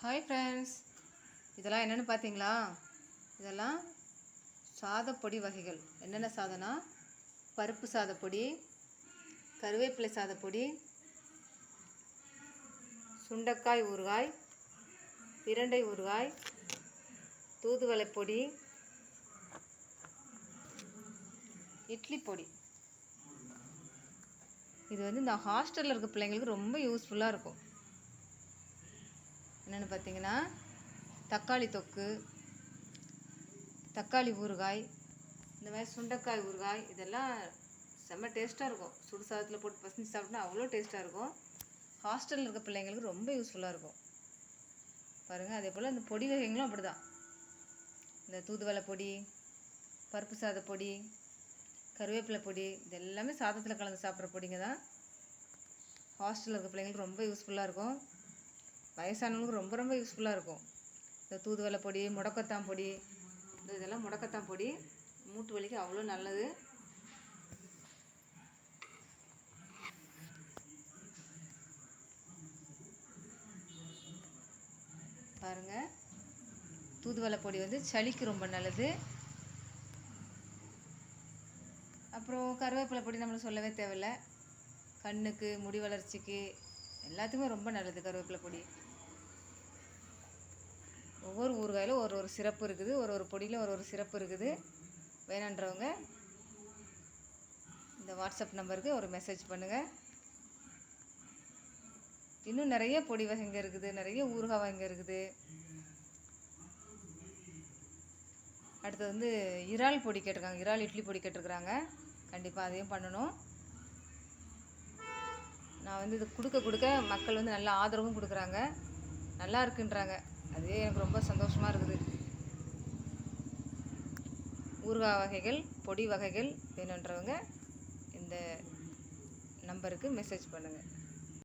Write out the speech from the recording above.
Hi friends, இதெல்லாம் என்னென்னு பார்த்தீங்களா? இதெல்லாம் சாதப்பொடி வகைகள். என்னென்ன சாதம்னா, பருப்பு சாதப்பொடி, கருவேப்பிலை சாதப்பொடி, சுண்டைக்காய் ஊறுகாய், பிரண்டை ஊறுகாய், தூதுவளை பொடி, இட்லி பொடி. இது இந்த ஹாஸ்டலில் இருக்க பிள்ளைங்களுக்கு ரொம்ப யூஸ்ஃபுல்லாக இருக்கும். என்னென்னு பார்த்தீங்கன்னா, தக்காளி தொக்கு, தக்காளி ஊறுகாய், இந்த மாதிரி சுண்டைக்காய் ஊறுகாய், இதெல்லாம் செம்ம டேஸ்ட்டாக இருக்கும். சுடு சாதத்தில் போட்டு பசஞ்சு சாப்பிட்டா அவ்வளோ டேஸ்ட்டாக இருக்கும். ஹாஸ்டலில் இருக்க பிள்ளைங்களுக்கு ரொம்ப யூஸ்ஃபுல்லாக இருக்கும் பாருங்கள். அதே போல் இந்த பொடி வகைகளும் அப்படி தான். இந்த தூதுவளை பொடி, பருப்பு சாத பொடி, கருவேப்பிலை பொடி, இது எல்லாமே சாதத்தில் கலந்து சாப்பிட்ற பொடிங்க தான். ஹாஸ்டலில் இருக்க பிள்ளைங்களுக்கு ரொம்ப யூஸ்ஃபுல்லாக இருக்கும். வயசானவங்களுக்கு ரொம்ப ரொம்ப யூஸ்ஃபுல்லாக இருக்கும். இந்த தூதுவளை பொடி, முடக்கத்தான் பொடி, இதெல்லாம் முடக்கத்தான் பொடி மூட்டு வலிக்கு அவ்வளோ நல்லது. பாருங்கள், தூதுவளை பொடி சளிக்கு ரொம்ப நல்லது. அப்புறம் கருவேப்பிலை பொடி நம்மளுக்கு சொல்லவே தேவையில்லை. கண்ணுக்கு, முடி வளர்ச்சிக்கு எல்லாத்துக்குமே ரொம்ப நல்லது கருவேப்பிலை பொடி. ஒவ்வொரு ஊறுகாயிலும் ஒரு ஒரு சிறப்பு இருக்குது, ஒரு ஒரு பொடியில் ஒரு ஒரு சிறப்பு இருக்குது. வேணுன்றவங்க இந்த வாட்ஸ்அப் நம்பருக்கு ஒரு மெசேஜ் பண்ணுங்கள். இன்னும் நிறைய பொடி வகைங்க இருக்குது, நிறைய ஊறுகாய் வகைங்க இருக்குது. அடுத்து இறால் பொடி கேட்டிருக்காங்க, இறால் இட்லி பொடி கேட்டிருக்கிறாங்க. கண்டிப்பாக அதையும் பண்ணணும். நான் இது கொடுக்க மக்கள் நல்ல ஆதரவும் கொடுக்குறாங்க, நல்லா இருக்குன்றாங்க. அதுவே எனக்கு ரொம்ப சந்தோஷமாக இருக்குது. ஊறுகாய் வகைகள், பொடி வகைகள் வேணுன்றவங்க இந்த நம்பருக்கு மெசேஜ் பண்ணுங்கள்.